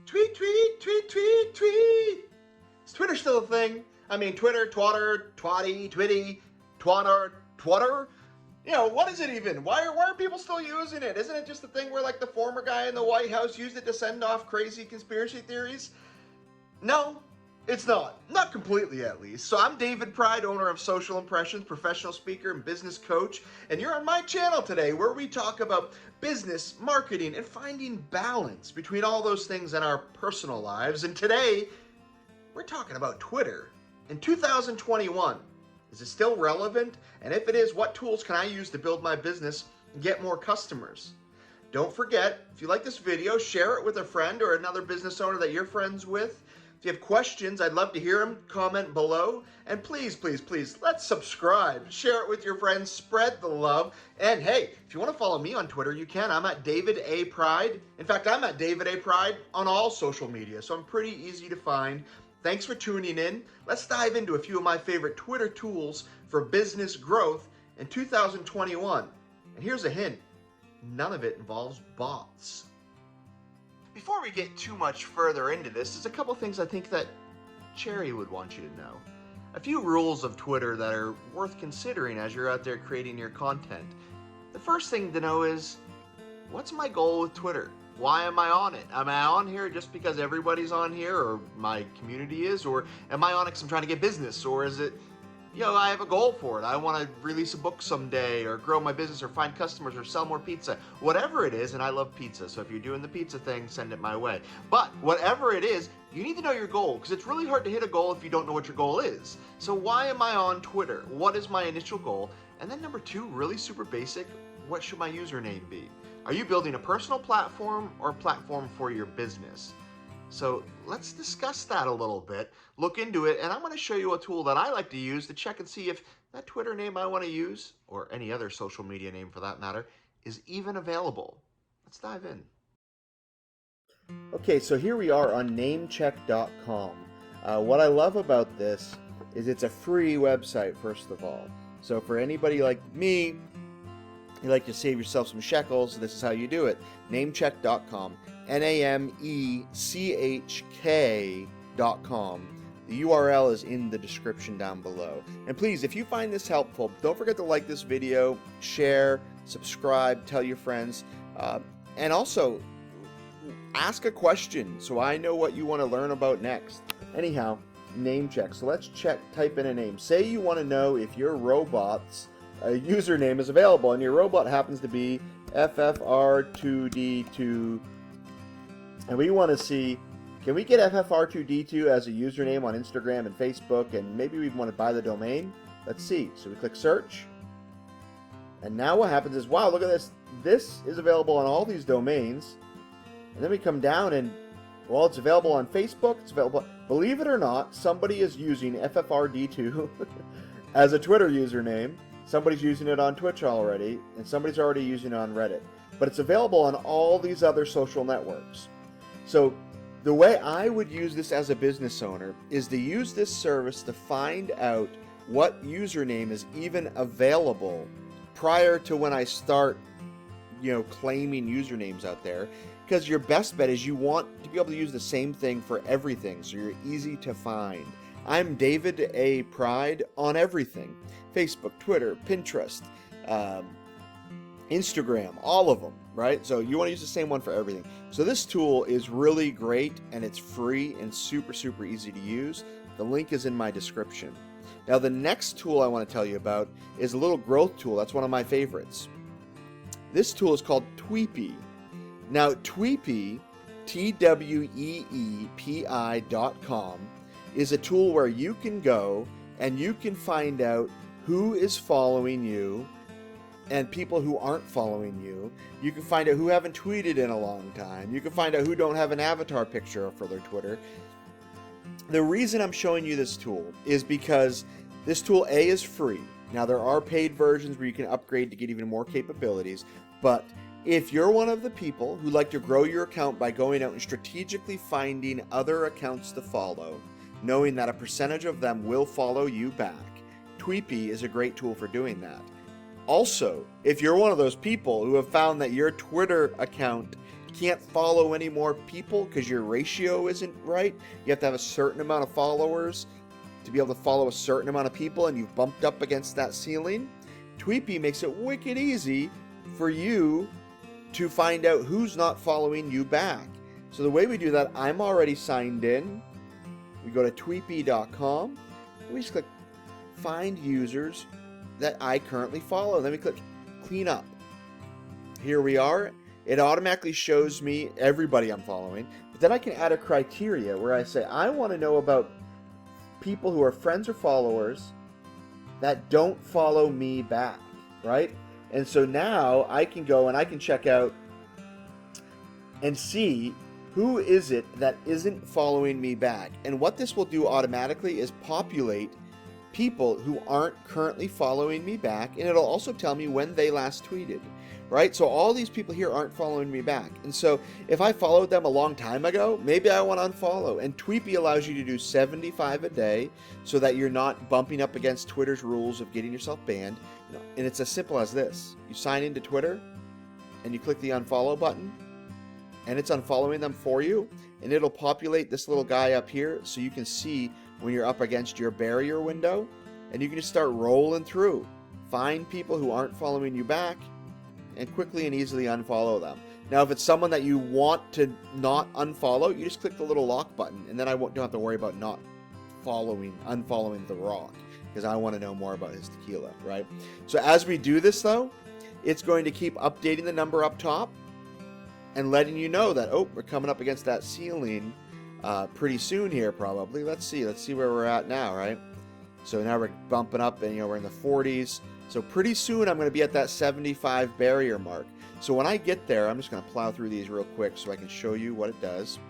Tweet, tweet, tweet, tweet, tweet. Is Twitter still a thing? I mean, Twitter, twatter, twatty, twitty, twatter, twatter. You know, what is it even? Why are people still using it? Isn't it just the thing where, like, the former guy in the White House used it to send off crazy conspiracy theories? No, it's not. Not completely, at least. So I'm David Pride, owner of Social Impressions, professional speaker and business coach, and you're on my channel today where we talk about business, marketing, and finding balance between all those things in our personal lives. And today, we're talking about Twitter. In 2021, is it still relevant? And if it is, what tools can I use to build my business and get more customers? Don't forget, if you like this video, share it with a friend or another business owner that you're friends with. If you have questions, I'd love to hear them. Comment below. And please, please, please, let's subscribe. Share it with your friends. Spread the love. And hey, if you want to follow me on Twitter, you can. I'm at David A. Pride. In fact, I'm at David A. Pride on all social media, so I'm pretty easy to find. Thanks for tuning in. Let's dive into a few of my favorite Twitter tools for business growth in 2021. And here's a hint. None of it involves bots. Before we get too much further into this, there's a couple things I think that Cherry would want you to know. A few rules of Twitter that are worth considering as you're out there creating your content. The first thing to know is, what's my goal with Twitter? Why am I on it? Am I on here just because everybody's on here or my community is? Or am I on it because I'm trying to get business? Or is it, you know, I have a goal for it. I want to release a book someday or grow my business or find customers or sell more pizza. Whatever it is, and I love pizza, so if you're doing the pizza thing, send it my way. But whatever it is, you need to know your goal because it's really hard to hit a goal if you don't know what your goal is. So why am I on Twitter? What is my initial goal? And then number two, really super basic, what should my username be? Are you building a personal platform or a platform for your business? So let's discuss that a little bit, look into it, and I'm going to show you a tool that I like to use to check and see if that Twitter name I want to use, or any other social media name for that matter, is even available. Let's dive in. Okay, so here we are on NameChk.com. What I love about this is it's a free website, first of all. So for anybody like me, you like to save yourself some shekels, this is how you do it. NameChk.com. NameChk.com. The URL is in the description down below. And please, if you find this helpful, don't forget to like this video, share, subscribe, tell your friends, and also ask a question so I know what you want to learn about next. Anyhow, NameChk. So let's type in a name. Say you want to know if your robot's username is available, and your robot happens to be FFR2D2, and we want to see, can we get FFR2D2 as a username on Instagram and Facebook, and maybe we want to buy the domain? Let's see. So we click search, and now what happens is, wow, look at this. This is available on all these domains, and then we come down and, well, it's available on Facebook. It's available. Believe it or not, somebody is using FFRD2 as a Twitter username. Somebody's using it on Twitch already, and somebody's already using it on Reddit. But it's available on all these other social networks. So the way I would use this as a business owner is to use this service to find out what username is even available prior to when I start, claiming usernames out there. Because your best bet is you want to be able to use the same thing for everything, so you're easy to find. I'm David A. Pride on everything. Facebook, Twitter, Pinterest, Instagram, all of them, right? So you want to use the same one for everything. So this tool is really great, and it's free and super, super easy to use. The link is in my description. Now, the next tool I want to tell you about is a little growth tool. That's one of my favorites. This tool is called Tweepi. Now, Tweepi, TWEEPI.com, is a tool where you can go and you can find out who is following you and people who aren't following you. You can find out who haven't tweeted in a long time. You can find out who don't have an avatar picture for their Twitter. The reason I'm showing you this tool is because this tool, A, is free. Now, there are paid versions where you can upgrade to get even more capabilities, but if you're one of the people who like to grow your account by going out and strategically finding other accounts to follow, knowing that a percentage of them will follow you back, Tweepi is a great tool for doing that. Also, if you're one of those people who have found that your Twitter account can't follow any more people because your ratio isn't right. You have to have a certain amount of followers to be able to follow a certain amount of people, and you've bumped up against that ceiling. Tweepi makes it wicked easy for you to find out who's not following you back. So the way we do that, I'm already signed in. We go to tweepi.com, and we just click Find Users that I currently follow. Then we click Clean Up. Here we are. It automatically shows me everybody I'm following, but then I can add a criteria where I say I want to know about people who are friends or followers that don't follow me back, right? And so now I can go and I can check out and see who is it that isn't following me back. And what this will do automatically is populate people who aren't currently following me back, and it'll also tell me when they last tweeted, right? So all these people here aren't following me back. And so if I followed them a long time ago, maybe I want to unfollow. And Tweepi allows you to do 75 a day so that you're not bumping up against Twitter's rules of getting yourself banned. And it's as simple as this. You sign into Twitter and you click the unfollow button, and it's unfollowing them for you, and it'll populate this little guy up here so you can see when you're up against your barrier window, and you can just start rolling through. Find people who aren't following you back and quickly and easily unfollow them. Now, if it's someone that you want to not unfollow, you just click the little lock button, and then I don't have to worry about not unfollowing The Rock, because I want to know more about his tequila, right? So as we do this, though, it's going to keep updating the number up top and letting you know that, oh, we're coming up against that ceiling pretty soon here, probably. Let's see where we're at now, right? So now we're bumping up, and we're in the 40s. So pretty soon I'm going to be at that 75 barrier mark. So when I get there, I'm just going to plow through these real quick so I can show you what it does.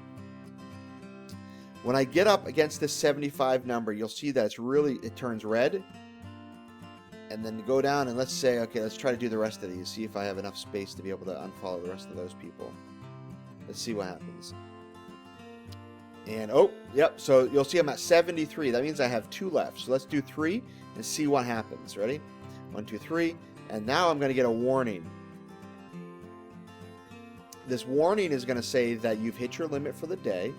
When I get up against this 75 number, you'll see that it turns red. And then go down and let's say, okay, let's try to do the rest of these. See if I have enough space to be able to unfollow the rest of those people. Let's see what happens. And, oh, yep, so you'll see I'm at 73. That means I have 2 left. So let's do 3 and see what happens. Ready? 1, 2, 3. And now I'm going to get a warning. This warning is going to say that you've hit your limit for the day,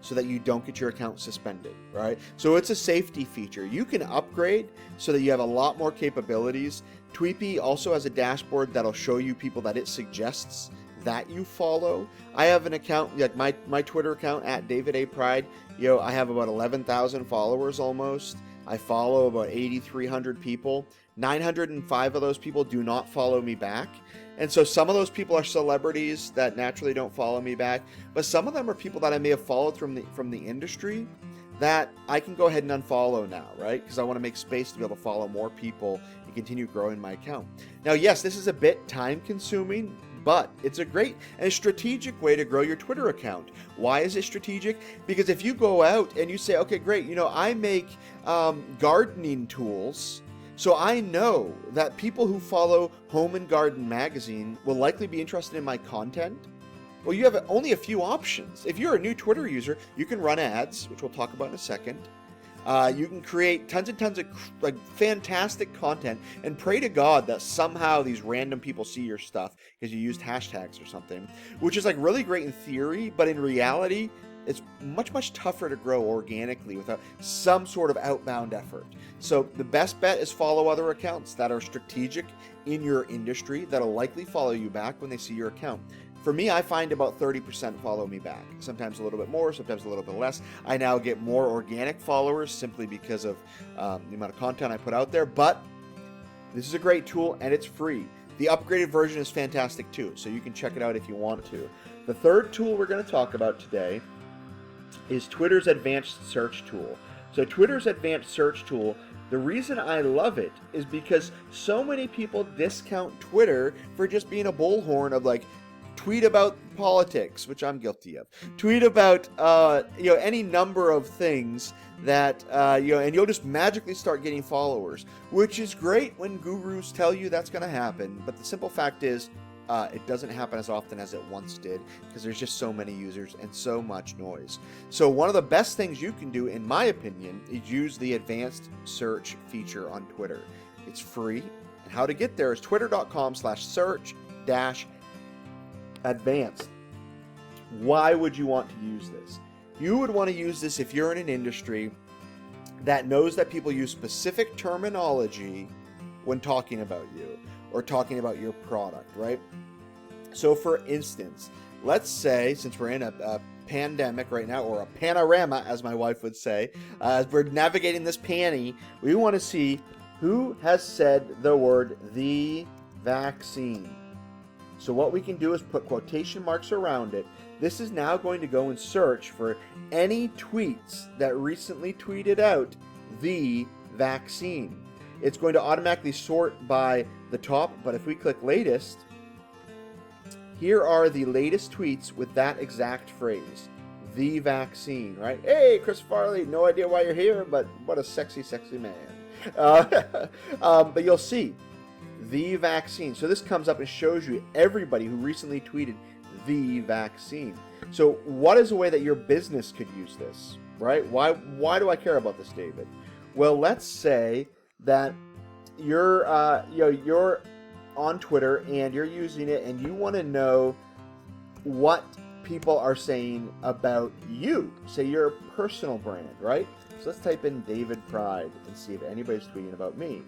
so that you don't get your account suspended, right? So it's a safety feature. You can upgrade so that you have a lot more capabilities. Tweepi also has a dashboard that'll show you people that it suggests that you follow. I have an account, like my Twitter account at David A. Pride. I have about 11,000 followers almost. I follow about 8,300 people. 905 of those people do not follow me back. And so some of those people are celebrities that naturally don't follow me back, but some of them are people that I may have followed from the industry that I can go ahead and unfollow now, right? Because I want to make space to be able to follow more people and continue growing my account. Now, yes, this is a bit time consuming, but it's a great and strategic way to grow your Twitter account. Why is it strategic? Because if you go out and you say, okay, great, I make gardening tools, so I know that people who follow Home and Garden magazine will likely be interested in my content. Well, you have only a few options. If you're a new Twitter user, you can run ads, which we'll talk about in a second. You can create tons and tons of fantastic content and pray to God that somehow these random people see your stuff because you used hashtags or something, which is really great in theory, but in reality, it's much, much tougher to grow organically without some sort of outbound effort. So the best bet is follow other accounts that are strategic in your industry that'll likely follow you back when they see your account. For me, I find about 30% follow me back. Sometimes a little bit more, sometimes a little bit less. I now get more organic followers simply because of the amount of content I put out there. But this is a great tool and it's free. The upgraded version is fantastic too, so you can check it out if you want to. The third tool we're going to talk about today is Twitter's advanced search tool. So Twitter's advanced search tool, the reason I love it is because so many people discount Twitter for just being a bullhorn of tweet about politics, which I'm guilty of. Tweet about any number of things that and you'll just magically start getting followers, which is great when gurus tell you that's going to happen. But the simple fact is, it doesn't happen as often as it once did because there's just so many users and so much noise. So one of the best things you can do, in my opinion, is use the advanced search feature on Twitter. It's free, and how to get there is twitter.com/search-advanced. Why would you want to use this? You would want to use this if you're in an industry that knows that people use specific terminology when talking about you or talking about your product, right? So for instance, let's say, since we're in a pandemic right now, or a panorama, as my wife would say, as we're navigating this panty, we want to see who has said the word "the vaccine." So what we can do is put quotation marks around it. This is now going to go and search for any tweets that recently tweeted out "the vaccine." It's going to automatically sort by the top, but if we click latest, here are the latest tweets with that exact phrase, "the vaccine," right? Hey, Chris Farley, no idea why you're here, but what a sexy, sexy man. But you'll see, "the vaccine." So this comes up and shows you everybody who recently tweeted "the vaccine." So what is a way that your business could use this, right? Why do I care about this, David? Well, let's say that you're on Twitter and you're using it and you want to know what people are saying about you. Say you're a personal brand, right? So let's type in David Pride and see if anybody's tweeting about me.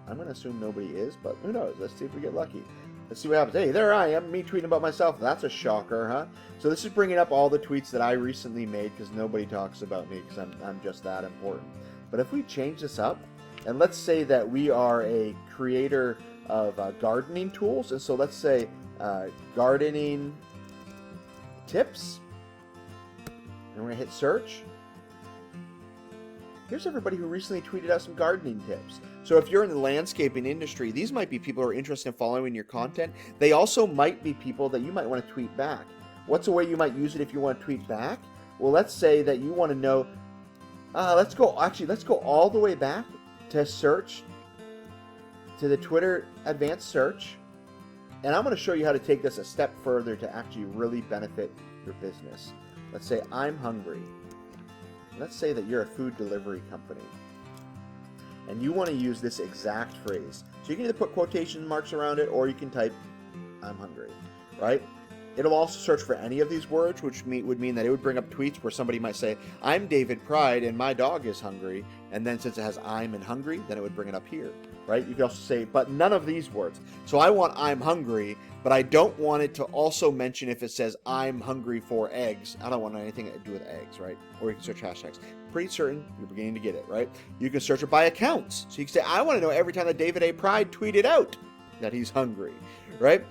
I'm going to assume nobody is, but who knows? Let's see if we get lucky. Let's see what happens. Hey, there I am, me tweeting about myself. That's a shocker, huh? So this is bringing up all the tweets that I recently made because nobody talks about me because I'm just that important. But if we change this up, and let's say that we are a creator of gardening tools, and so let's say gardening tips, and we're going to hit search. Here's everybody who recently tweeted out some gardening tips. So if you're in the landscaping industry, these might be people who are interested in following your content. They also might be people that you might want to tweet back. What's a way you might use it if you want to tweet back? Well, let's say that you want to know, let's go all the way back to search, to the Twitter advanced search, and I'm going to show you how to take this a step further to actually really benefit your business. Let's say I'm hungry. Let's say that you're a food delivery company and you want to use this exact phrase. So you can either put quotation marks around it or you can type "I'm hungry," right? It'll also search for any of these words, which would mean that it would bring up tweets where somebody might say, "I'm David Pride and my dog is hungry." And then since it has "I'm" and "hungry," then it would bring it up here, right? You can also say, but none of these words. So I want "I'm hungry," but I don't want it to also mention if it says "I'm hungry for eggs." I don't want anything to do with eggs, right? Or you can search hashtags. Pretty certain you're beginning to get it, right? You can search it by accounts. So you can say, I want to know every time that David A. Pride tweeted out that he's hungry, right?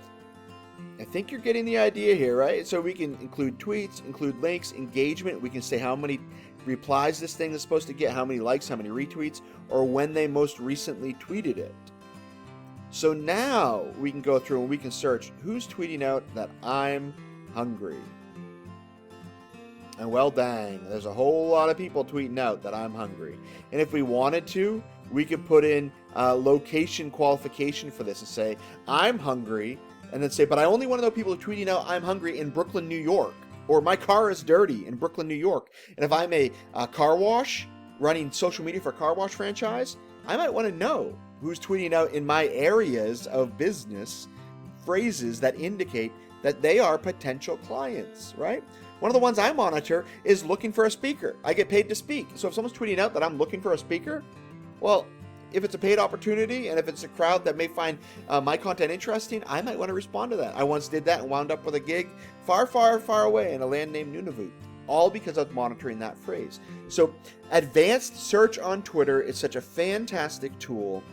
I think you're getting the idea here, right? So we can include tweets, include links, engagement. We can say how many replies this thing is supposed to get, how many likes, how many retweets, or when they most recently tweeted it. So now we can go through and we can search who's tweeting out that I'm hungry. And well, dang, there's a whole lot of people tweeting out that I'm hungry. And if we wanted to, we could put in location qualification for this and say, I'm hungry, and then say, but I only want to know people tweeting out I'm hungry in Brooklyn, New York, or my car is dirty in Brooklyn, New York. And if I'm a car wash, running social media for a car wash franchise, I might want to know who's tweeting out in my areas of business phrases that indicate that they are potential clients, right? One of the ones I monitor is looking for a speaker. I get paid to speak. So if someone's tweeting out that I'm looking for a speaker, well, if it's a paid opportunity and if it's a crowd that may find my content interesting, I might want to respond to that. I once did that and wound up with a gig far, far, far away in a land named Nunavut, all because of monitoring that phrase. So advanced search on Twitter is such a fantastic tool.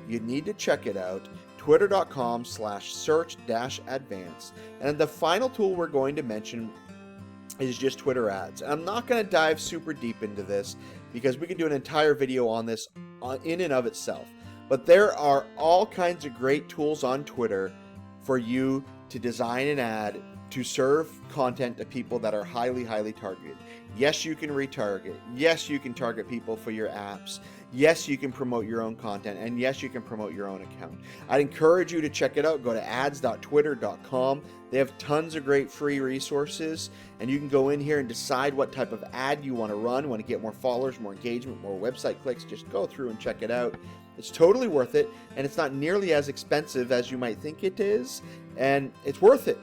You need to check it out. Twitter.com/search-advanced. And the final tool we're going to mention is just Twitter ads. I'm not going to dive super deep into this because we can do an entire video on this in and of itself. But there are all kinds of great tools on Twitter for you to design an ad to serve content to people that are highly, highly targeted. Yes, you can retarget. Yes, you can target people for your apps. Yes, you can promote your own content. And yes, you can promote your own account. I'd encourage you to check it out. Go to ads.twitter.com. They have tons of great free resources. And you can go in here and decide what type of ad you want to run. You want to get more followers, more engagement, more website clicks. Just go through and check it out. It's totally worth it. And it's not nearly as expensive as you might think it is. And it's worth it.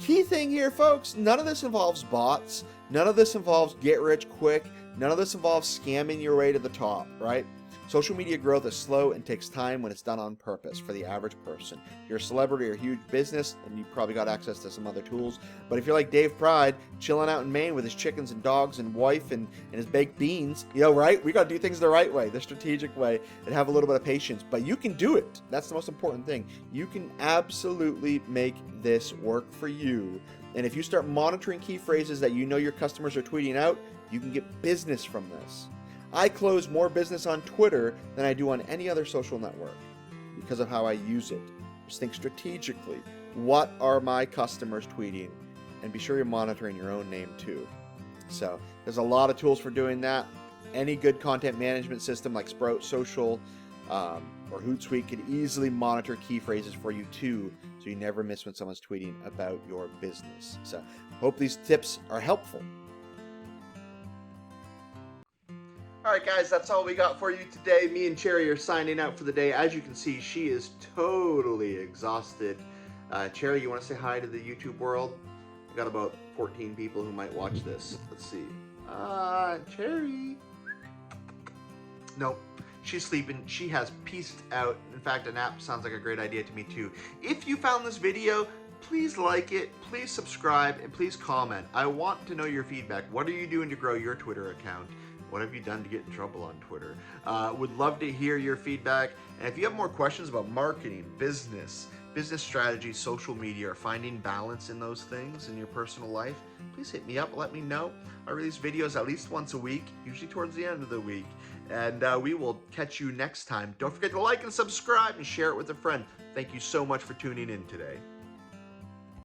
Key thing here, folks, none of this involves bots. None of this involves get rich quick. None of this involves scamming your way to the top, right? Social media growth is slow and takes time when it's done on purpose for the average person. If you're a celebrity or a huge business, and you probably got access to some other tools. But if you're like Dave Pride, chilling out in Maine with his chickens and dogs and wife and his baked beans, right? We got to do things the right way, the strategic way, and have a little bit of patience. But you can do it. That's the most important thing. You can absolutely make this work for you. And if you start monitoring key phrases that you know your customers are tweeting out, you can get business from this. I close more business on Twitter than I do on any other social network because of how I use it. Just think strategically. What are my customers tweeting? And be sure you're monitoring your own name too. So there's a lot of tools for doing that. Any good content management system like Sprout Social or Hootsuite could easily monitor key phrases for you too, so you never miss when someone's tweeting about your business. So hope these tips are helpful. All right, guys, that's all we got for you today. Me and Cherry are signing out for the day. As you can see, she is totally exhausted. Cherry, you want to say hi to the YouTube world? I got about 14 people who might watch this. Let's see. Cherry. Nope. She's sleeping. She has peaced out. In fact, a nap sounds like a great idea to me too. If you found this video, please like it, please subscribe, and please comment. I want to know your feedback. What are you doing to grow your Twitter account? What have you done to get in trouble on Twitter? Would love to hear your feedback. And if you have more questions about marketing, business strategy, social media, or finding balance in those things in your personal life, please hit me up, let me know. I release videos at least once a week, usually towards the end of the week. And we will catch you next time. Don't forget to like and subscribe and share it with a friend. Thank you so much for tuning in today.